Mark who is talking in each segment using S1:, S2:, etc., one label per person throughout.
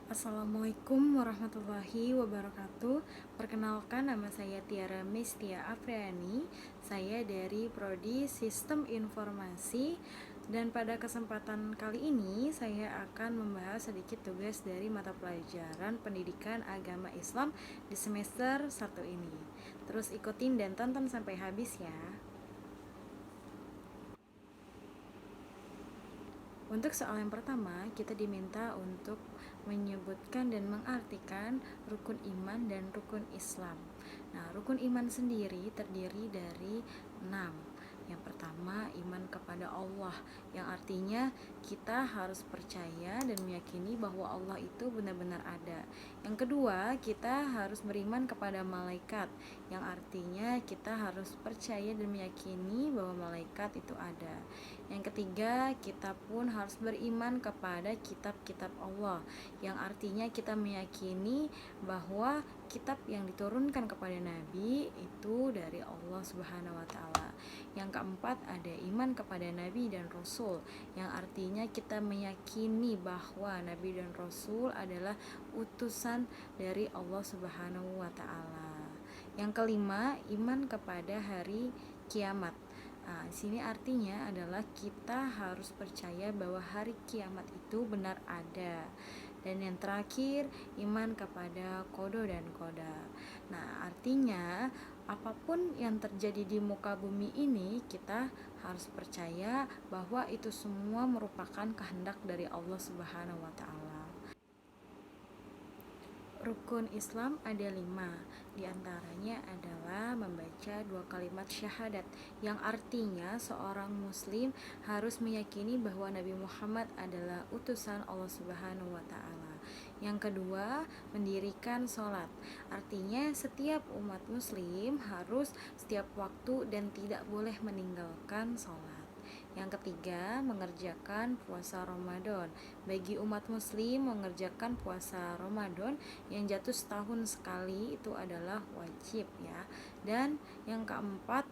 S1: Assalamualaikum warahmatullahi wabarakatuh. Perkenalkan, nama saya Tiara Mistia Afriani. Saya dari Prodi Sistem Informasi. Dan pada kesempatan kali ini saya akan membahas sedikit tugas dari mata pelajaran Pendidikan Agama Islam di semester 1 ini. Terus ikutin dan tonton sampai habis ya. Untuk soal yang pertama, kita diminta untuk menyebutkan dan mengartikan rukun iman dan rukun Islam. Nah, rukun iman sendiri terdiri dari 6. Yang pertama, iman kepada Allah, yang artinya kita harus percaya dan meyakini bahwa Allah itu benar-benar ada. Yang kedua, kita harus beriman kepada malaikat, yang artinya kita harus percaya dan meyakini bahwa malaikat itu ada. Yang ketiga, kita pun harus beriman kepada kitab-kitab Allah, yang artinya kita meyakini bahwa kitab yang diturunkan kepada Nabi itu dari Allah Subhanahu wa taala. Yang keempat, ada iman kepada Nabi dan Rasul, yang artinya kita meyakini bahwa Nabi dan Rasul adalah utusan dari Allah Subhanahu wa taala. Yang kelima, iman kepada hari kiamat. Nah, di sini artinya adalah kita harus percaya bahwa hari kiamat itu benar ada. Dan yang terakhir, iman kepada kodo dan koda. Nah, artinya apapun yang terjadi di muka bumi ini, kita harus percaya bahwa itu semua merupakan kehendak dari Allah Subhanahu wa taala. Rukun Islam ada 5. Di antaranya adalah membaca 2 kalimat syahadat, yang artinya seorang muslim harus meyakini bahwa Nabi Muhammad adalah utusan Allah Subhanahu wa taala. Yang kedua, mendirikan sholat. Artinya setiap umat muslim harus setiap waktu dan tidak boleh meninggalkan sholat. Yang ketiga, mengerjakan puasa Ramadan. Bagi umat muslim, mengerjakan puasa Ramadan yang jatuh setahun sekali itu adalah wajib ya. Dan yang keempat,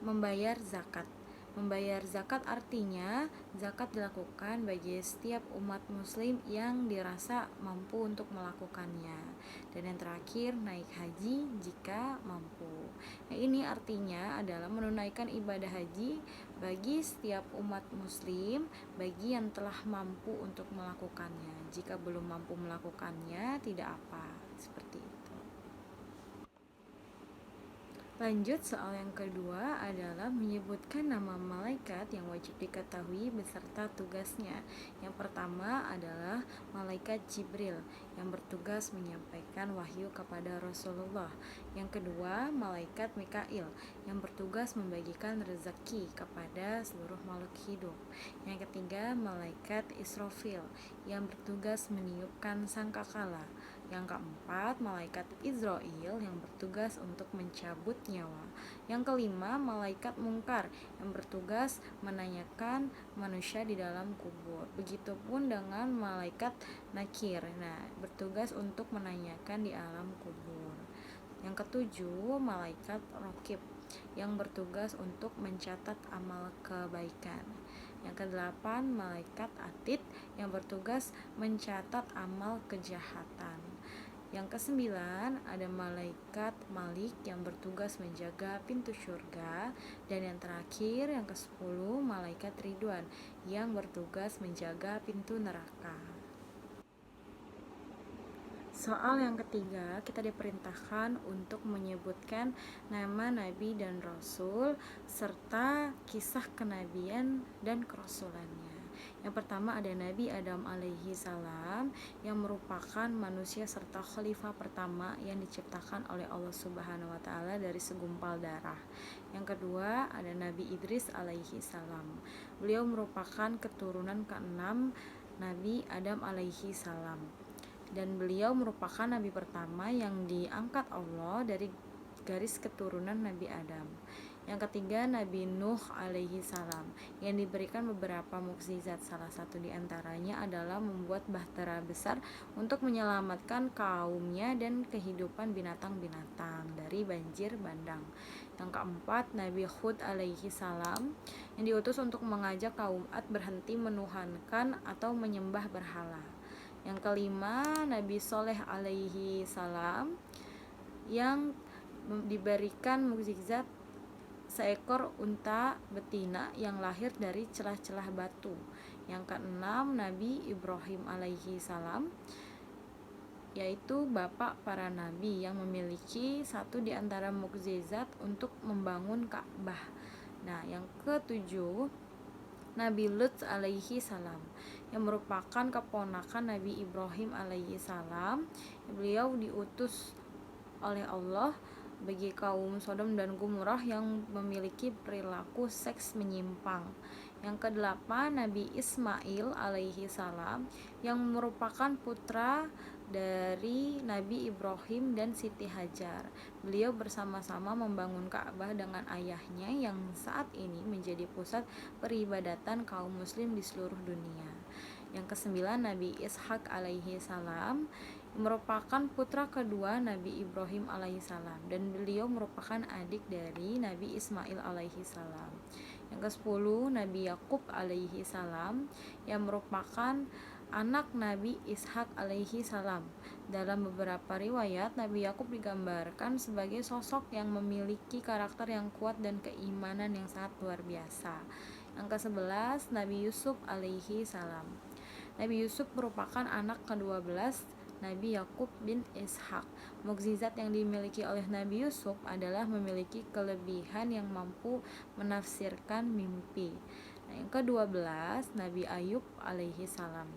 S1: membayar zakat. Membayar zakat artinya zakat dilakukan bagi setiap umat muslim yang dirasa mampu untuk melakukannya. Dan yang terakhir, naik haji jika mampu. Nah, ini artinya adalah menunaikan ibadah haji bagi setiap umat muslim bagi yang telah mampu untuk melakukannya. Jika belum mampu melakukannya, tidak apa. Seperti itu. Lanjut, soal yang kedua adalah menyebutkan nama malaikat yang wajib diketahui beserta tugasnya. Yang pertama adalah malaikat Jibril yang bertugas menyampaikan wahyu kepada Rasulullah. Yang kedua, malaikat Mikail yang bertugas membagikan rezeki kepada seluruh makhluk hidup. Yang ketiga, malaikat Israfil yang bertugas meniupkan sangkakala. Yang keempat, malaikat Izrail yang bertugas untuk mencabut nyawa. Yang kelima, malaikat Mungkar yang bertugas menanyakan manusia di dalam kubur. Begitupun dengan malaikat Nakir, bertugas untuk menanyakan di alam kubur. Yang ketujuh, malaikat Raqib yang bertugas untuk mencatat amal kebaikan. Yang kedelapan, malaikat Atid yang bertugas mencatat amal kejahatan. Yang kesembilan, ada malaikat Malik yang bertugas menjaga pintu surga. Dan yang terakhir, yang ke-10, malaikat Ridwan yang bertugas menjaga pintu neraka. Soal yang ketiga, kita diperintahkan untuk menyebutkan nama Nabi dan Rasul serta kisah kenabian dan kerasulannya. Yang pertama ada Nabi Adam alaihi salam yang merupakan manusia serta khalifah pertama yang diciptakan oleh Allah Subhanahu wa taala dari segumpal darah. Yang kedua ada Nabi Idris alaihi salam. Beliau merupakan keturunan ke-6 Nabi Adam alaihi salam. Dan beliau merupakan nabi pertama yang diangkat Allah dari garis keturunan Nabi Adam. Yang ketiga, Nabi Nuh alaihi salam yang diberikan beberapa mukjizat. Salah satu di antaranya adalah membuat bahtera besar untuk menyelamatkan kaumnya dan kehidupan binatang-binatang dari banjir bandang. Yang keempat, Nabi Hud alaihi salam yang diutus untuk mengajak kaum Ad berhenti menuhankan atau menyembah berhala. Yang kelima, Nabi Soleh alaihi salam yang diberikan mukjizat seekor unta betina yang lahir dari celah-celah batu. Yang keenam, Nabi Ibrahim alaihi salam, yaitu bapak para nabi yang memiliki satu di antara mukjizat untuk membangun Ka'bah. Nah, yang ketujuh, Nabi Lut alaihi salam yang merupakan keponakan Nabi Ibrahim alaihi salam. Beliau diutus oleh Allah bagi kaum Sodom dan Gomorrah yang memiliki perilaku seks menyimpang. Yang kedelapan, Nabi Ismail alaihi salam yang merupakan putra dari Nabi Ibrahim dan Siti Hajar. Beliau bersama-sama membangun Ka'bah dengan ayahnya yang saat ini menjadi pusat peribadatan kaum muslim di seluruh dunia. Yang kesembilan, Nabi Ishak alaihi salam merupakan putra kedua Nabi Ibrahim alaihi salam dan beliau merupakan adik dari Nabi Ismail alaihi salam. Yang ke-10, Nabi Yakub alaihi salam yang merupakan anak Nabi Ishak alaihi salam. Dalam beberapa riwayat, Nabi Yakub digambarkan sebagai sosok yang memiliki karakter yang kuat dan keimanan yang sangat luar biasa. Yang ke-11, Nabi Yusuf alaihi salam. Nabi Yusuf merupakan anak ke-12 Nabi Yakub bin Ishak. Mukjizat yang dimiliki oleh Nabi Yusuf adalah memiliki kelebihan yang mampu menafsirkan mimpi. Nah, yang ke-12, Nabi Ayub alaihi salam.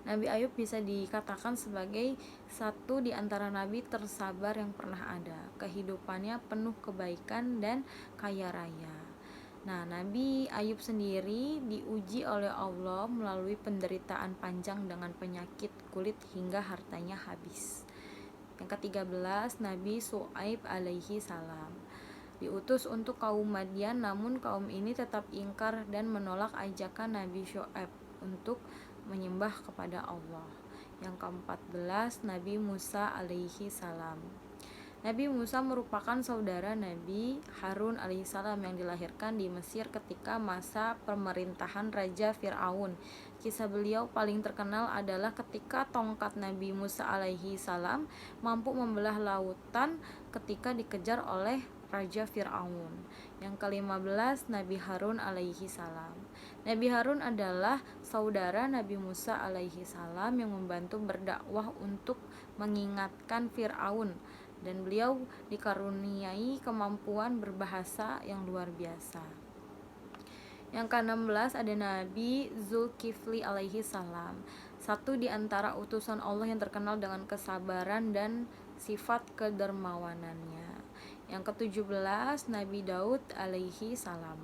S1: Nabi Ayub bisa dikatakan sebagai satu di antara nabi tersabar yang pernah ada. Kehidupannya penuh kebaikan dan kaya raya. Nah, Nabi Ayub sendiri diuji oleh Allah melalui penderitaan panjang dengan penyakit kulit hingga hartanya habis. Yang ke-13, Nabi Syuaib alaihi salam. Diutus untuk kaum Madian, namun kaum ini tetap ingkar dan menolak ajakan Nabi Syuaib untuk menyembah kepada Allah. Yang ke-14, Nabi Musa alaihi salam. Nabi Musa merupakan saudara Nabi Harun alaihissalam yang dilahirkan di Mesir ketika masa pemerintahan Raja Fir'aun. Kisah beliau paling terkenal adalah ketika tongkat Nabi Musa alaihissalam mampu membelah lautan ketika dikejar oleh Raja Fir'aun. Yang ke-15, Nabi Harun alaihissalam. Nabi Harun adalah saudara Nabi Musa alaihissalam yang membantu berdakwah untuk mengingatkan Fir'aun, dan beliau dikaruniai kemampuan berbahasa yang luar biasa. Yang ke-16 ada Nabi Zulkifli alaihi salam, satu di antara utusan Allah yang terkenal dengan kesabaran dan sifat kedermawanannya. Yang ke-17 Nabi Daud alaihi salam.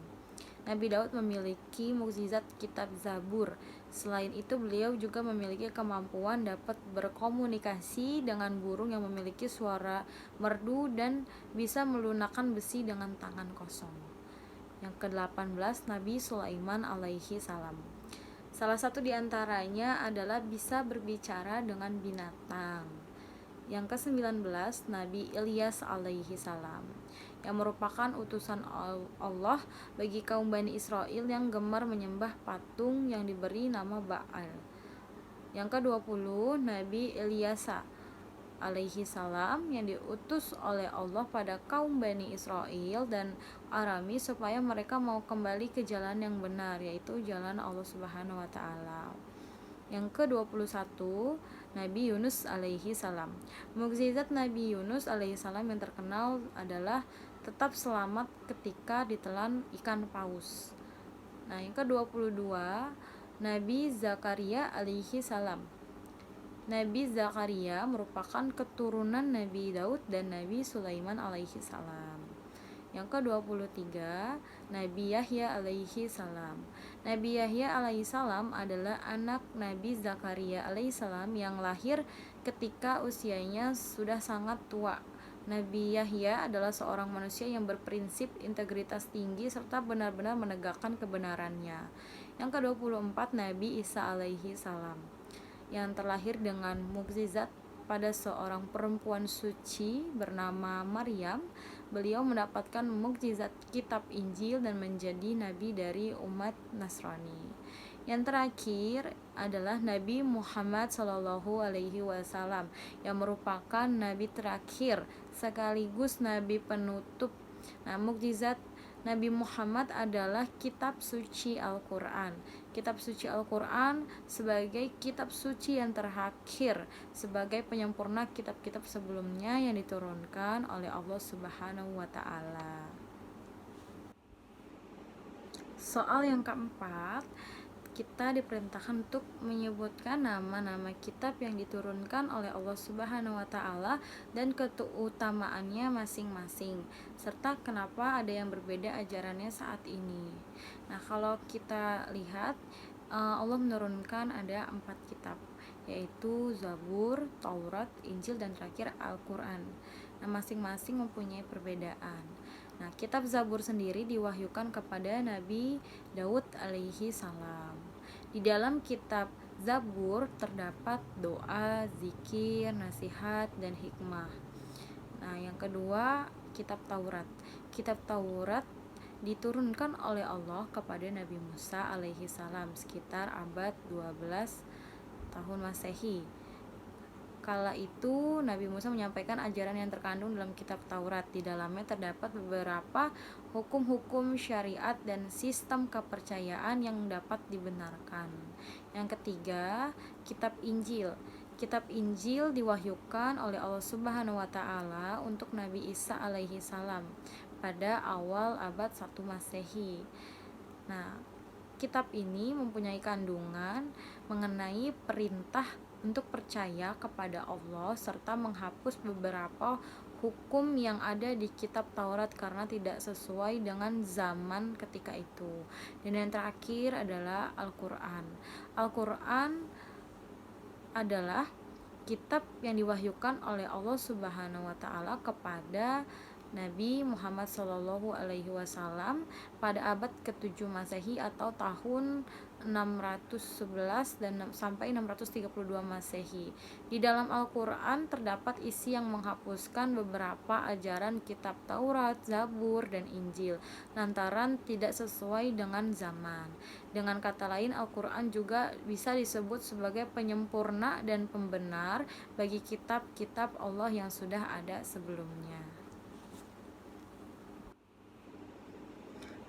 S1: Nabi Daud memiliki mukjizat kitab Zabur. Selain itu, beliau juga memiliki kemampuan dapat berkomunikasi dengan burung yang memiliki suara merdu dan bisa melunakkan besi dengan tangan kosong. Yang ke-18 Nabi Sulaiman alaihi salam. Salah satu di antaranya adalah bisa berbicara dengan binatang. Yang ke-19 Nabi Ilyas alaihi salam, yang merupakan utusan Allah bagi kaum Bani Israel yang gemar menyembah patung yang diberi nama Baal. Yang ke-20 Nabi Ilyasa alaihi salam yang diutus oleh Allah pada kaum Bani Israel dan Arami supaya mereka mau kembali ke jalan yang benar, yaitu jalan Allah Subhanahu wa taala. Yang ke-21 Nabi Yunus alaihi salam. Mukjizat Nabi Yunus alaihi salam yang terkenal adalah tetap selamat ketika ditelan ikan paus. Nah, yang ke-22 Nabi Zakaria alaihi salam. Nabi Zakaria merupakan keturunan Nabi Daud dan Nabi Sulaiman alaihi salam. Yang ke-23 Nabi Yahya alaihi salam. Nabi Yahya alaihi salam adalah anak Nabi Zakaria alaihi salam yang lahir ketika usianya sudah sangat tua. Nabi Yahya adalah seorang manusia yang berprinsip integritas tinggi serta benar-benar menegakkan kebenarannya. Yang ke-24 Nabi Isa alaihi salam, yang terlahir dengan mukjizat pada seorang perempuan suci bernama Maryam. Beliau mendapatkan mukjizat kitab Injil dan menjadi nabi dari umat Nasrani. Yang terakhir adalah Nabi Muhammad SAW yang merupakan nabi terakhir sekaligus nabi penutup. Nah, mukjizat Nabi Muhammad adalah kitab suci Al-Quran. Kitab suci Al-Quran sebagai kitab suci yang terakhir, sebagai penyempurna kitab-kitab sebelumnya yang diturunkan oleh Allah Subhanahu wa Ta'ala. Soal yang keempat, kita diperintahkan untuk menyebutkan nama-nama kitab yang diturunkan oleh Allah Subhanahu wa Ta'ala dan keutamaannya masing-masing, serta kenapa ada yang berbeda ajarannya saat ini. Nah, kalau kita lihat, Allah menurunkan ada 4 kitab, yaitu Zabur, Taurat, Injil, dan terakhir Al-Quran. Nah, masing-masing mempunyai perbedaan. Nah, kitab Zabur sendiri diwahyukan kepada Nabi Daud alaihi salam. Di dalam kitab Zabur terdapat doa, zikir, nasihat, dan hikmah. Nah, yang kedua, kitab Taurat. Kitab Taurat diturunkan oleh Allah kepada Nabi Musa alaihi salam sekitar abad 12 tahun Masehi. Kala itu Nabi Musa menyampaikan ajaran yang terkandung dalam kitab Taurat. Di dalamnya terdapat beberapa hukum-hukum syariat dan sistem kepercayaan yang dapat dibenarkan. Yang ketiga, kitab Injil. Kitab Injil diwahyukan oleh Allah Subhanahu wa Ta'ala untuk Nabi Isa alaihi salam pada awal abad 1 Masehi. Nah, kitab ini mempunyai kandungan mengenai perintah untuk percaya kepada Allah serta menghapus beberapa hukum yang ada di kitab Taurat karena tidak sesuai dengan zaman ketika itu. Dan yang terakhir adalah Al-Quran. Al-Quran adalah kitab yang diwahyukan oleh Allah Subhanahu wa Ta'ala kepada Nabi Muhammad SAW pada abad ke-7 Masehi atau tahun 611 dan sampai 632 Masehi. Di dalam Al-Quran terdapat isi yang menghapuskan beberapa ajaran kitab Taurat, Zabur, dan Injil lantaran tidak sesuai dengan zaman. Dengan kata lain, Al-Quran juga bisa disebut sebagai penyempurna dan pembenar bagi kitab-kitab Allah yang sudah ada sebelumnya.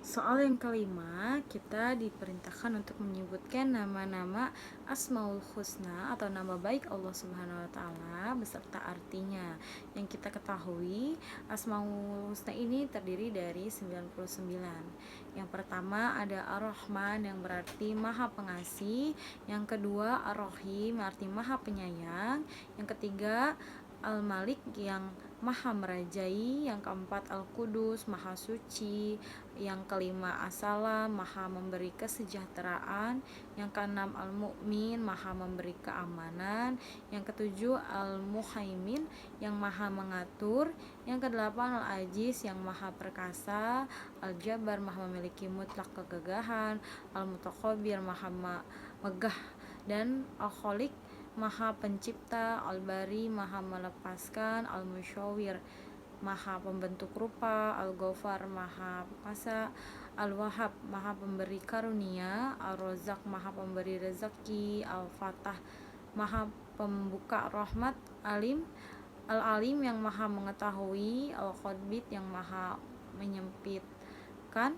S1: Soal yang kelima, kita diperintahkan untuk menyebutkan nama-nama Asmaul Husna atau nama baik Allah Subhanahu wa Ta'ala beserta artinya. Yang kita ketahui, Asmaul Husna ini terdiri dari 99. Yang pertama ada Ar-Rahman yang berarti Maha Pengasih, yang kedua Ar-Rahim arti Maha Penyayang, yang ketiga Al-Malik yang Maha Merajai, yang keempat Al-Qudus Maha Suci, yang kelima As-Salam Maha memberi kesejahteraan, yang keenam Al-Mu'min Maha memberi keamanan, yang ketujuh Al-Muhaimin yang Maha mengatur, yang kedelapan Al-Aziz yang Maha perkasa, Al-Jabbar Maha memiliki mutlak kegagahan, Al-Mutakabir Maha megah, dan Al-Khaliq Maha pencipta, Al-Bari Maha melepaskan, Al-Musyawir Maha pembentuk rupa, Al-Ghafar Maha kuasa, Al-Wahhab Maha pemberi karunia, Al-Razzaq Maha pemberi rezeki, Al-Fatah Maha pembuka rahmat, Al-Alim yang Maha mengetahui, Al-Khabir yang Maha menyempitkan,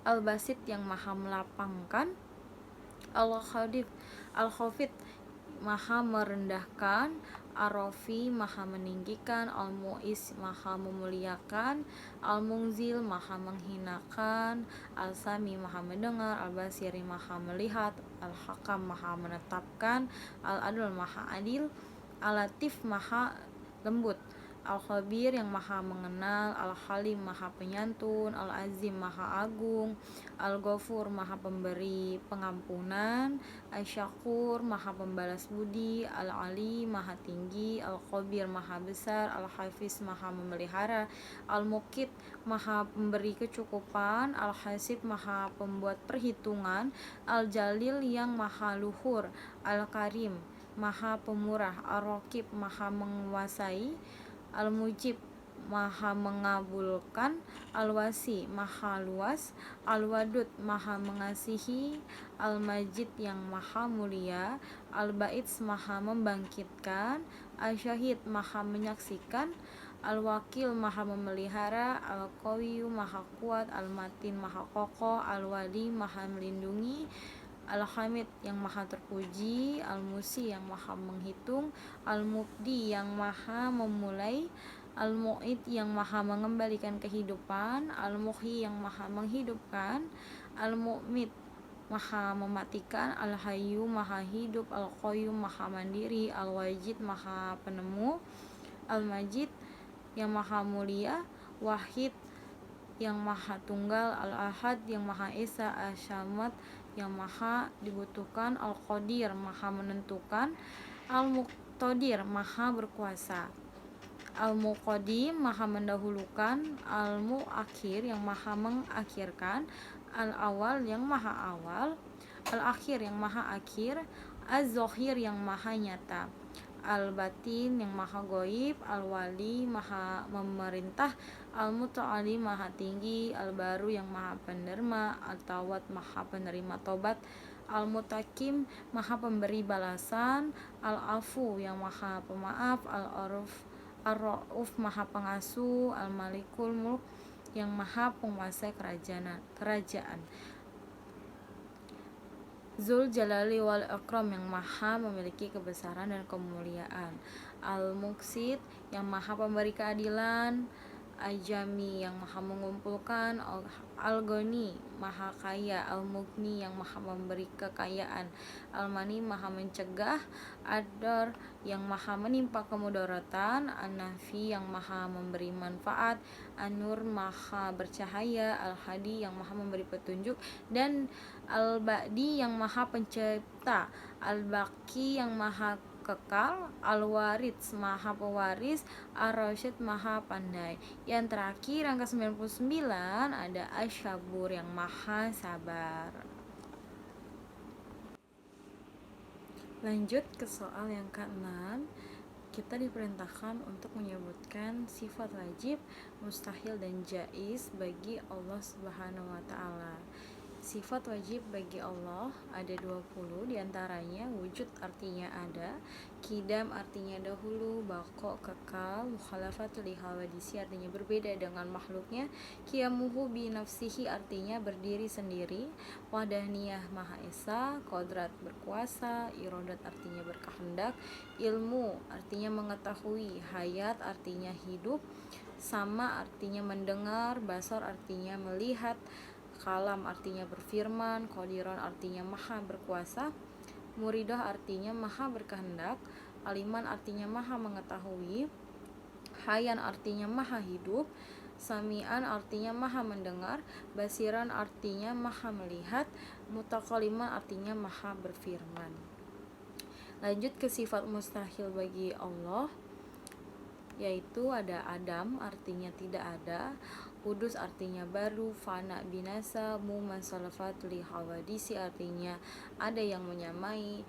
S1: Al-Basit yang Maha melapangkan, Al-Khafid Maha merendahkan, Ar-Rafi Maha meninggikan, Al-Mu'is Maha memuliakan, Al-Mungzil Maha menghinakan, Al-Sami Maha mendengar, Al-Basiri Maha melihat, Al-Hakam Maha menetapkan, Al-Adl Maha adil, Al-Latif Maha lembut, Al-Khabir yang Maha mengenal, Al-Halim Maha penyantun, Al-Azim Maha agung, Al-Ghafur Maha pemberi pengampunan, Al-Syakur Maha pembalas budi, Al-Ali Maha tinggi, Al-Khabir Maha besar, Al-Hafiz Maha memelihara, Al-Muqit Maha pemberi kecukupan, Al-Hasib Maha pembuat perhitungan, Al-Jalil yang Maha luhur, Al-Karim Maha pemurah, Ar-Raqib Maha menguasai, Al-Mujib maha mengabulkan. Al-Wasi, maha luas. Al-Wadud, maha mengasihi. Al-Majid, yang maha mulia. Al-Ba'its, maha membangkitkan. Al-Syahid, maha menyaksikan. Al-Wakil, maha memelihara. Al-Qawiyu, maha kuat. Al-Matin, maha kokoh. Al-Wali, maha melindungi. Al-Hamid, yang maha terpuji. Al-Musi, yang maha menghitung. Al-Mubdi, yang maha memulai. Al-Mu'id, yang maha mengembalikan kehidupan. Al-Muhyi, yang maha menghidupkan. Al-Mu'mit, maha mematikan. Al-Hayyu, maha hidup. Al-Qayyum, maha mandiri. Al-Wajid, maha penemu. Al-Majid, yang maha mulia. Wahid, yang maha tunggal. Al-Ahad, yang maha esa. Al-Samad, yang maha dibutuhkan. Al-Qadir, maha menentukan. Al-Muqtadir, maha berkuasa. Al-Muqaddim, maha mendahulukan. Al-Muakhir, yang maha mengakhirkan. Al-Awal, yang maha awal. Al-Akhir, yang maha akhir. Az-Zahir, yang maha nyata. Al-Batin, yang maha goib. Al-Wali, maha memerintah. Al-Muta'ali, maha tinggi. Al-Baru, yang maha penderma. Al-Tawad, maha penerima tobat. Al-Mutakim, maha pemberi balasan. Al-Afu, yang maha pemaaf. Ar-Ra'uf, maha pengasuh. Al-Malikul Mulk, yang maha penguasa kerajaan. Zul Jalali wal Ikram, yang maha memiliki kebesaran dan kemuliaan. Al-Muqsit, yang maha pemberi keadilan. Al-Jami, yang maha mengumpulkan. Al-Ghani, maha kaya. Al-Mughni, yang maha memberi kekayaan. Al-Mani, maha mencegah. Ad-Dar, yang maha menimpa kemudaratan. An-Nafi, yang maha memberi manfaat. An-Nur, maha bercahaya. Al-Hadi, yang maha memberi petunjuk. Dan Al-Ba'di, yang maha pencipta. Al-Baqi, yang maha kekal. Al-Warits, maha pewaris. Ar-Rasyid, maha pandai. Yang terakhir, angka 99, ada Asy-Syabur, yang maha sabar. Lanjut ke soal yang ke-6. Kita diperintahkan untuk menyebutkan sifat wajib, mustahil, dan jaiz bagi Allah Subhanahu wa Ta'ala. Sifat wajib bagi Allah ada 20, diantaranya wujud artinya ada, kidam artinya dahulu, baqo kekal, mukhalafatul hawadisi artinya berbeda dengan makhluknya, qiyamuhu bi nafsihi artinya berdiri sendiri, wahdaniyah maha esa, qodrat berkuasa, irodat artinya berkehendak, ilmu artinya mengetahui, hayat artinya hidup, sama artinya mendengar, basar artinya melihat, kalam artinya berfirman, qadiran artinya maha berkuasa, muridah artinya maha berkehendak, aliman artinya maha mengetahui, hayan artinya maha hidup, sami'an artinya maha mendengar, basiran artinya maha melihat, mutakaliman artinya maha berfirman. Lanjut ke sifat mustahil bagi Allah, yaitu ada Adam artinya tidak ada, Kudus artinya baru, fana binasa, mumasalafatul hawadisi artinya ada yang menyamai,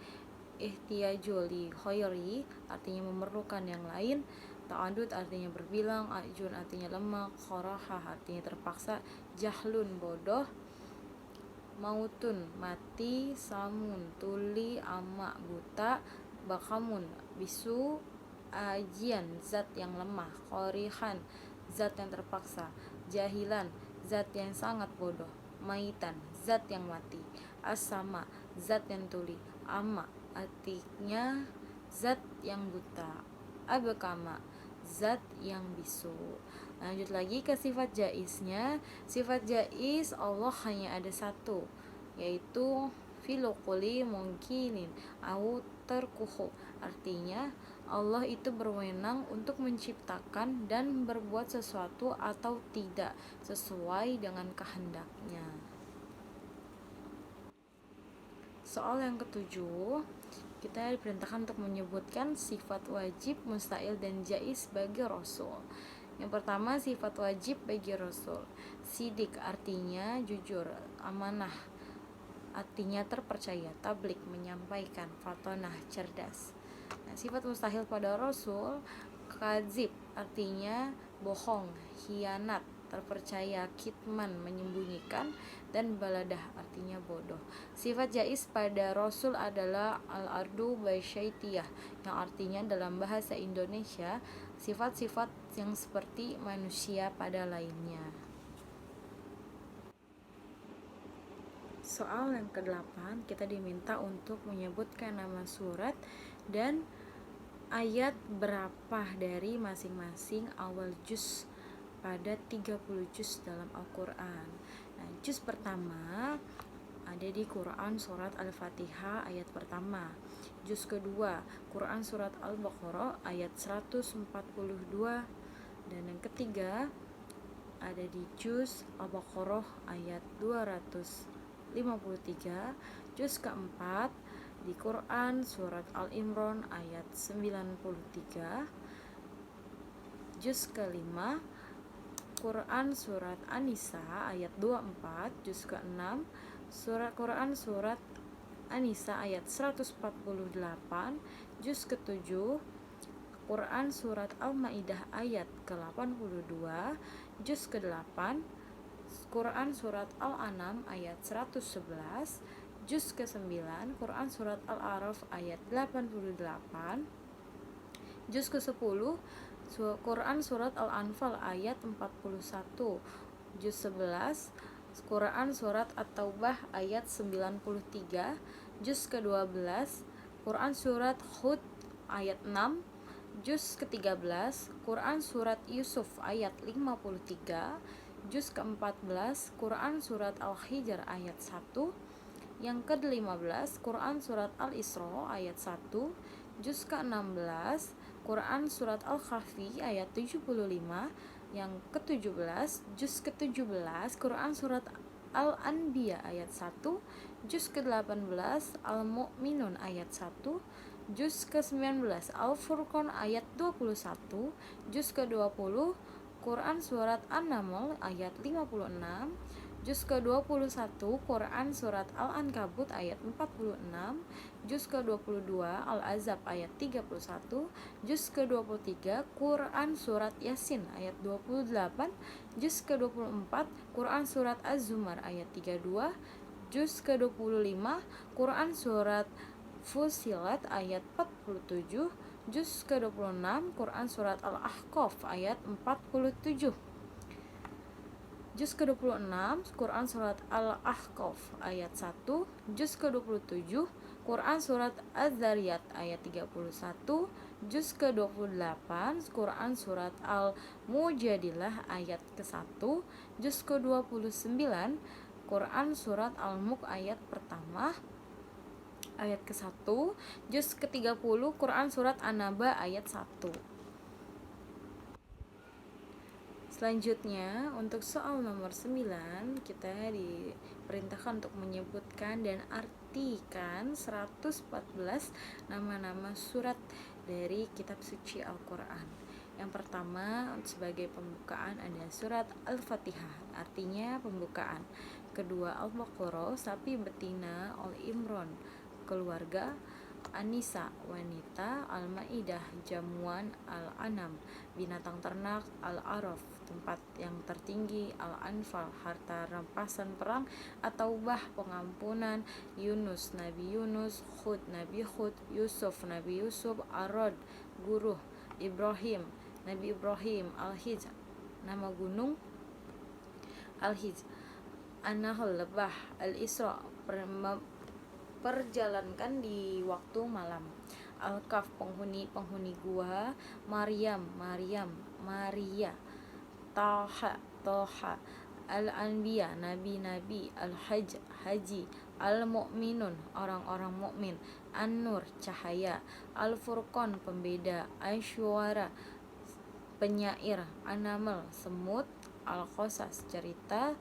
S1: ihtiyajul li khairi artinya memerlukan yang lain, ta'adud artinya berbilang, ajun artinya lemah, qarahah artinya terpaksa, jahlun bodoh, mautun mati, samun tuli, ama buta, bakamun bisu, ajian zat yang lemah, qorihan zat yang terpaksa, jahilan zat yang sangat bodoh, maitan zat yang mati, asama zat yang tuli, ama artinya zat yang buta, abkama zat yang bisu. Lanjut lagi ke sifat jaiznya. Sifat jaiz Allah hanya ada satu, yaitu filukuli mungkinin au terkuhu, artinya Allah itu berwenang untuk menciptakan dan berbuat sesuatu atau tidak sesuai dengan kehendaknya. Soal yang ke-7, kita diperintahkan untuk menyebutkan sifat wajib, mustahil, dan jaiz bagi Rasul. Yang pertama, sifat wajib bagi Rasul. Sidik artinya jujur, amanah artinya terpercaya, tablik menyampaikan, fatonah cerdas. Nah, sifat mustahil pada Rasul, kadzib artinya bohong, khianat, terpercaya, kitman, menyembunyikan, dan baladah artinya bodoh. Sifat jais pada Rasul adalah al-ardu basyaitiyah, yang artinya dalam bahasa Indonesia sifat-sifat yang seperti manusia pada lainnya. Soal yang ke-8, kita diminta untuk menyebutkan nama surat dan ayat berapa dari masing-masing awal juz pada 30 juz dalam Al-Quran. Nah, juz pertama ada di Quran surat Al-Fatihah ayat pertama. Juz kedua Quran surat Al-Baqarah ayat 142, dan yang ketiga ada di juz Al-Baqarah ayat 253. Juz keempat di Quran surat Al-Imran ayat 93. Juz kelima Quran surat An-Nisa ayat 24. Juz ke-6 Quran surat An-Nisa ayat 148. Juz ke-7 Quran surat Al-Maidah ayat ke-82. Juz ke-8 Quran surat Al-An'am ayat 111. Juz ke-9 Quran surat Al-A'raf ayat 88. Juz ke-10 Quran surat Al-Anfal ayat 41. Juz 11 Quran surat At-Taubah ayat 93. Juz ke-12 Quran surat Hud ayat 6. Juz ke-13 Quran surat Yusuf ayat 53. Juz ke-14 Quran surat Al-Hijr ayat 1. Yang ke-15 Quran surat Al-Isra ayat 1. Juz ke-16 Quran surat Al-Kahfi ayat 75. Yang ke-17 Juz ke-17 Quran surat Al-Anbiya ayat 1. Juz ke-18 Al-Mu'minun ayat 1. Juz ke-19 Al-Furqan ayat 21. Juz ke-20 Quran surat An-Naml ayat 56. Juz ke-21 Quran surat Al-Ankabut ayat 46. Juz ke-22 Al-Ahzab ayat 31. Juz ke-23 Quran surat Yasin ayat 28. Juz ke-24 Quran surat Az-Zumar ayat 32. Juz ke-25 Quran surat Fussilat ayat 47. Juz ke-26 Quran surat Al-Ahqaf ayat 47. Juz ke-26 Quran surat Al-Ahqaf ayat 1. Juz ke-27 Quran surat Az-Zariyat ayat 31. Juz ke-28 Quran surat Al-Mujadilah ayat ke-1. Juz ke-29 Quran surat Al-Mulk ayat pertama ayat ke-1. Juz ke-30 Quran surat An-Naba ayat 1. Selanjutnya untuk soal nomor 9, kita diperintahkan untuk menyebutkan dan artikan 114 nama-nama surat dari kitab suci Al-Quran. Yang pertama sebagai pembukaan ada surat Al-Fatihah, artinya pembukaan. Kedua Al-Baqarah, sapi betina. Al-Imran, keluarga. An-Nisa, wanita. Al-Maidah, jamuan. Al-An'am, binatang ternak. Al-A'raf, tempat yang tertinggi. Al-Anfal, harta rampasan perang. At-Taubah, pengampunan. Yunus, Nabi Yunus. Hud, Nabi Hud. Yusuf, Nabi Yusuf. Ar-Rad, guru. Ibrahim, Nabi Ibrahim. Al-Hijr, nama gunung. Al-Hijr. An-Nahl, lebah. Al-Isra, perjalankan di waktu malam. Al-Kahf, penghuni gua. Maryam, Maria. Taha, Al-Anbiya, nabi-nabi. Al-Hajj, haji. Al-Mu'minun, orang-orang mukmin. An-Nur, cahaya. Al-Furqan, pembeda. Asy-Syu'ara, penyair. An-Naml, semut. Al-Qasas, cerita.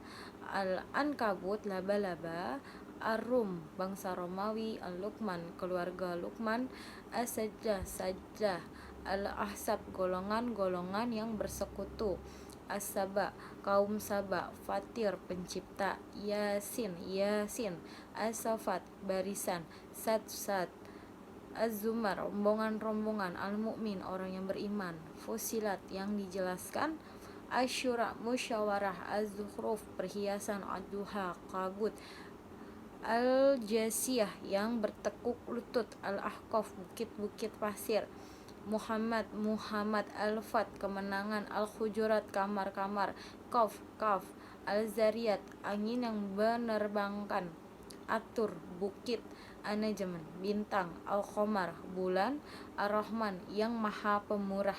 S1: Al-Ankabut, laba-laba. Ar-Rum, bangsa Romawi. Al-Luqman, keluarga Luqman. As-Sajdah, Sajdah. Al-Ahzab, golongan-golongan yang bersekutu. As-Saba, kaum Saba. Fatir, pencipta. Yasin, As-Saffat, barisan. Sad, Az-Zumar, rombongan-rombongan. Al-Mu'min, orang yang beriman. Fusilat, yang dijelaskan. Asyura, musyawarah. Az-Zukhruf, perhiasan. Ad-Duha, kabut. Al-Jasiyah, yang bertekuk lutut. Al-Ahqaf, bukit-bukit pasir. Muhammad, Muhammad. Al-Fat, kemenangan. Al-Hujurat, kamar-kamar. Qaf, Qaf. Al-Zariyat, angin yang menerbangkan. Atur, bukit. An-Najm, bintang. Al-Qamar, bulan. Ar-Rahman, yang maha pemurah.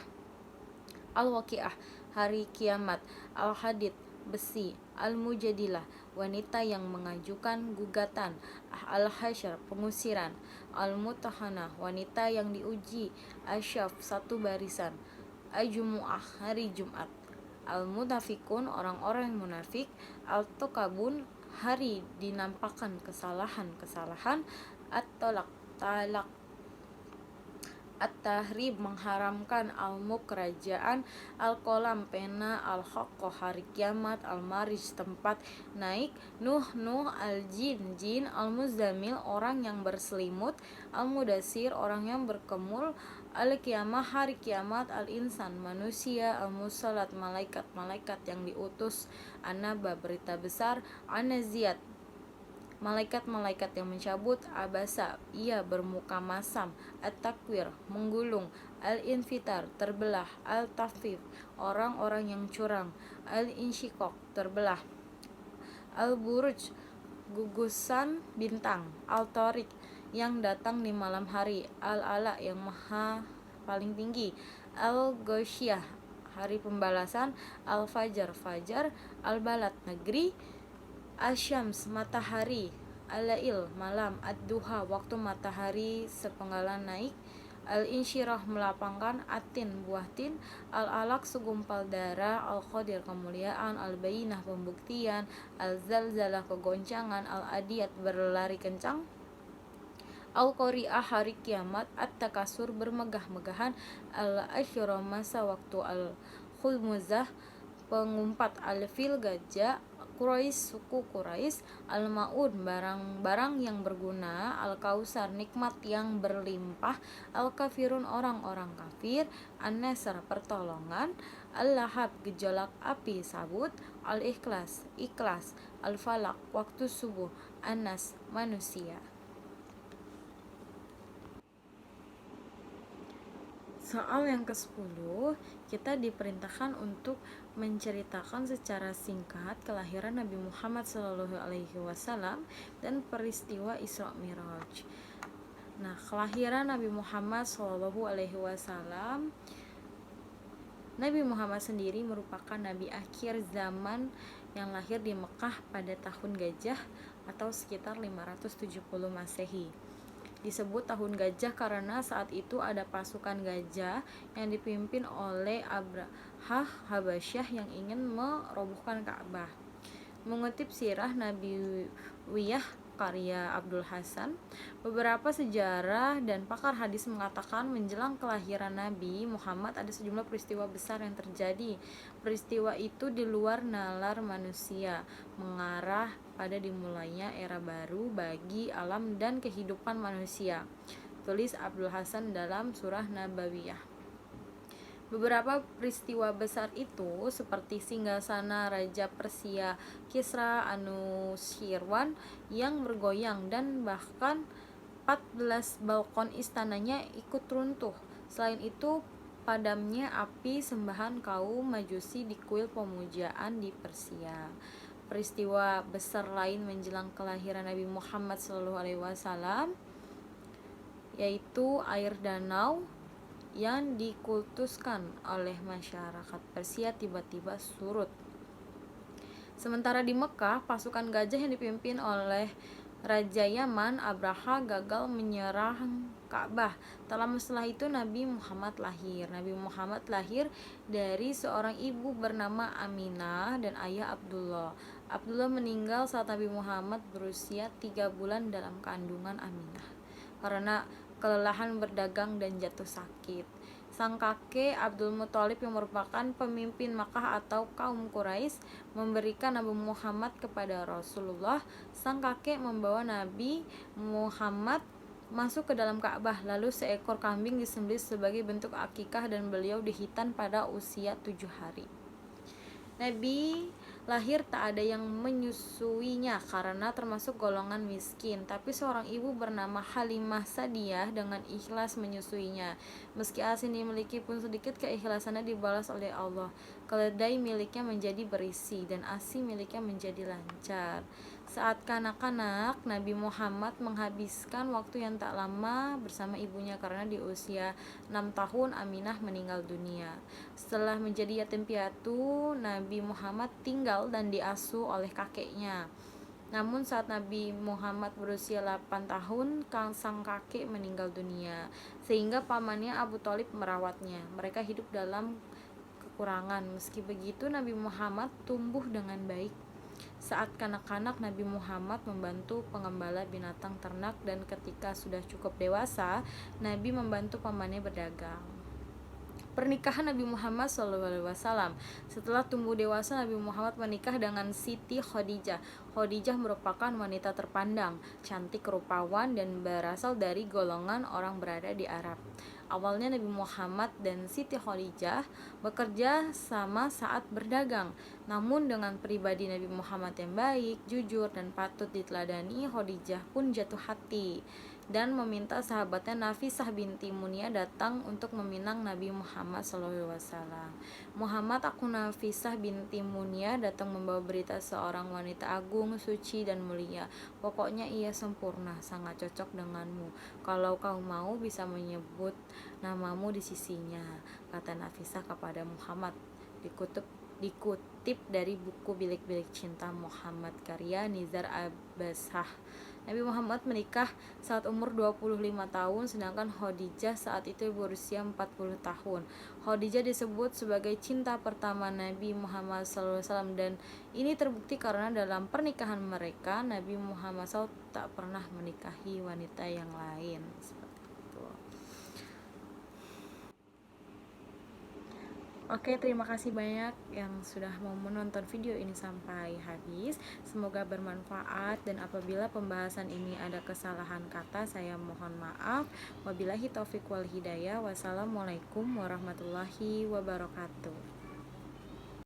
S1: Al-Waqiah, hari kiamat. Al-Hadid, besi. Al-Mujadilah, wanita yang mengajukan gugatan. Al-Hasyr, pengusiran. Al-Mutahana, wanita yang diuji. Asyaf, satu barisan. Al-Jumu'ah, hari Jumat. Al-Munafikun, orang-orang yang munafik. Al-Tukabun, hari dinampakkan kesalahan-kesalahan. At-Talaq, talak. At-Tahrib, mengharamkan. Al-Mulk, kerajaan. Al-Qalam, pena. Al-Haqqah, hari kiamat. Al-Marij, tempat naik. Nuh, Nuh. Al-Jin, jin. Al-Muzammil, orang yang berselimut. Al-Mudassir, orang yang berkemul. Al-Qiyamah, hari kiamat. Al-Insan, manusia. Al-Musalat, malaikat-malaikat yang diutus. An-Naba, berita besar. An-Naziyat, malaikat-malaikat yang mencabut. Abasa, ia bermuka masam. At-Takwir, menggulung. Al-Infitar, terbelah. Al-Tafif, orang-orang yang curang. Al-Insyiqaq, terbelah. Al-Buruj, gugusan bintang. Al-Tariq, yang datang di malam hari. Al-Ala, yang maha paling tinggi. Al-Ghasyiyah, hari pembalasan. Al-Fajar, fajar. Al-Balad, negeri. Asyams, matahari. Al-Lail, malam. Ad-Duha, waktu matahari sepenggalan naik. Al-Insyirah, melapangkan. At-Tin, buah tin. Al-Alaq, segumpal darah. Al-Qadir, kemuliaan. Al-Bayyinah, pembuktian. Al-Zalzalah, kegoncangan. Al-Adiyat, berlari kencang. Al-Qari'ah, hari kiamat. At-Takasur, bermegah-megahan. Al-Asyra, masa waktu. Al-Khulmuzah, pengumpat. Al-Fil, gajah. Quraisy, suku Quraisy. Al-Ma'un, barang-barang yang berguna. Al-Kausar, nikmat yang berlimpah. Al-Kafirun, orang-orang kafir. An-Nasr, pertolongan. Al-Lahab, gejolak api sabut. Al-Ikhlas, ikhlas. Al-Falaq, waktu subuh. An-Nas, manusia. Soal yang ke-10, kita diperintahkan untuk menceritakan secara singkat kelahiran Nabi Muhammad SAW dan peristiwa Isra Mi'raj. Nah, kelahiran Nabi Muhammad SAW, Nabi Muhammad sendiri merupakan Nabi akhir zaman yang lahir di Mekah pada tahun gajah atau sekitar 570 Masehi. Disebut tahun gajah karena saat itu ada pasukan gajah yang dipimpin oleh Abrahah Habasyah yang ingin merobohkan Ka'bah. Mengutip sirah Nabawiyah karya Abdul Hasan, beberapa sejarah dan pakar hadis mengatakan menjelang kelahiran Nabi Muhammad ada sejumlah peristiwa besar yang terjadi. Peristiwa itu di luar nalar manusia, mengarah pada dimulainya era baru bagi alam dan kehidupan manusia. Tulis Abdul Hasan dalam surah Nabawiyah. Beberapa peristiwa besar itu seperti singgasana Raja Persia Kisra Anushirwan yang bergoyang dan bahkan 14 balkon istananya ikut runtuh. Selain itu, padamnya api sembahan kaum Majusi di kuil pemujaan di Persia. Peristiwa besar lain menjelang kelahiran Nabi Muhammad SAW yaitu air danau yang dikultuskan oleh masyarakat Persia tiba-tiba surut. Sementara di Mekah, pasukan gajah yang dipimpin oleh Raja Yaman Abraha gagal menyerang Ka'bah. Tak lama setelah itu Nabi Muhammad lahir. Nabi Muhammad lahir dari seorang ibu bernama Aminah dan ayah Abdullah. Abdullah meninggal saat Nabi Muhammad berusia 3 bulan dalam kandungan Aminah karena kelelahan berdagang dan jatuh sakit. Sang kakek Abdul Muthalib yang merupakan pemimpin Makkah atau kaum Quraisy memberikan Nabi Muhammad kepada Rasulullah. Sang kakek membawa Nabi Muhammad masuk ke dalam Ka'bah. Lalu seekor kambing disembelih sebagai bentuk akikah dan beliau dihitan pada usia 7 hari. Nabi lahir tak ada yang menyusuinya karena termasuk golongan miskin, tapi seorang ibu bernama Halimah Sadiah dengan ikhlas menyusuinya. Meski ASI dimiliki pun sedikit, keikhlasannya dibalas oleh Allah. Keledai miliknya menjadi berisi dan ASI miliknya menjadi lancar. Saat kanak-kanak, Nabi Muhammad menghabiskan waktu yang tak lama bersama ibunya karena di usia 6 tahun Aminah meninggal dunia. Setelah menjadi yatim piatu, Nabi Muhammad tinggal dan diasuh oleh kakeknya. Namun saat Nabi Muhammad berusia 8 tahun, sang kakek meninggal dunia, sehingga pamannya Abu Thalib merawatnya. Mereka hidup dalam kekurangan. Meski begitu, Nabi Muhammad tumbuh dengan baik. Saat kanak-kanak, Nabi Muhammad membantu pengembala binatang ternak, dan ketika sudah cukup dewasa, Nabi membantu pamannya berdagang. Pernikahan Nabi Muhammad SAW. Setelah tumbuh dewasa, Nabi Muhammad menikah dengan Siti Khadijah. Khadijah merupakan wanita terpandang, cantik, rupawan, dan berasal dari golongan orang berada di Arab. Awalnya Nabi Muhammad dan Siti Khadijah bekerja sama saat berdagang. Namun dengan pribadi Nabi Muhammad yang baik, jujur, dan patut diteladani, Khadijah pun jatuh hati dan meminta sahabatnya Nafisah binti Munia datang untuk meminang Nabi Muhammad SAW. Muhammad, aku Nafisah binti Munia datang membawa berita seorang wanita agung, suci, dan mulia. Pokoknya ia sempurna, sangat cocok denganmu. Kalau kau mau bisa menyebut namamu di sisinya, kata Nafisah kepada Muhammad. Dikutip dari buku Bilik-Bilik Cinta Muhammad karya Nizar Abbasah. Nabi Muhammad menikah saat umur 25 tahun, sedangkan Khadijah saat itu berusia 40 tahun. Khadijah disebut sebagai cinta pertama Nabi Muhammad SAW, dan ini terbukti karena dalam pernikahan mereka, Nabi Muhammad SAW tak pernah menikahi wanita yang lain. Seperti itu. Oke, terima kasih banyak yang sudah mau menonton video ini sampai habis. Semoga bermanfaat, dan apabila pembahasan ini ada kesalahan kata, saya mohon maaf. Wabillahi taufiq wal hidayah. Wassalamualaikum warahmatullahi wabarakatuh.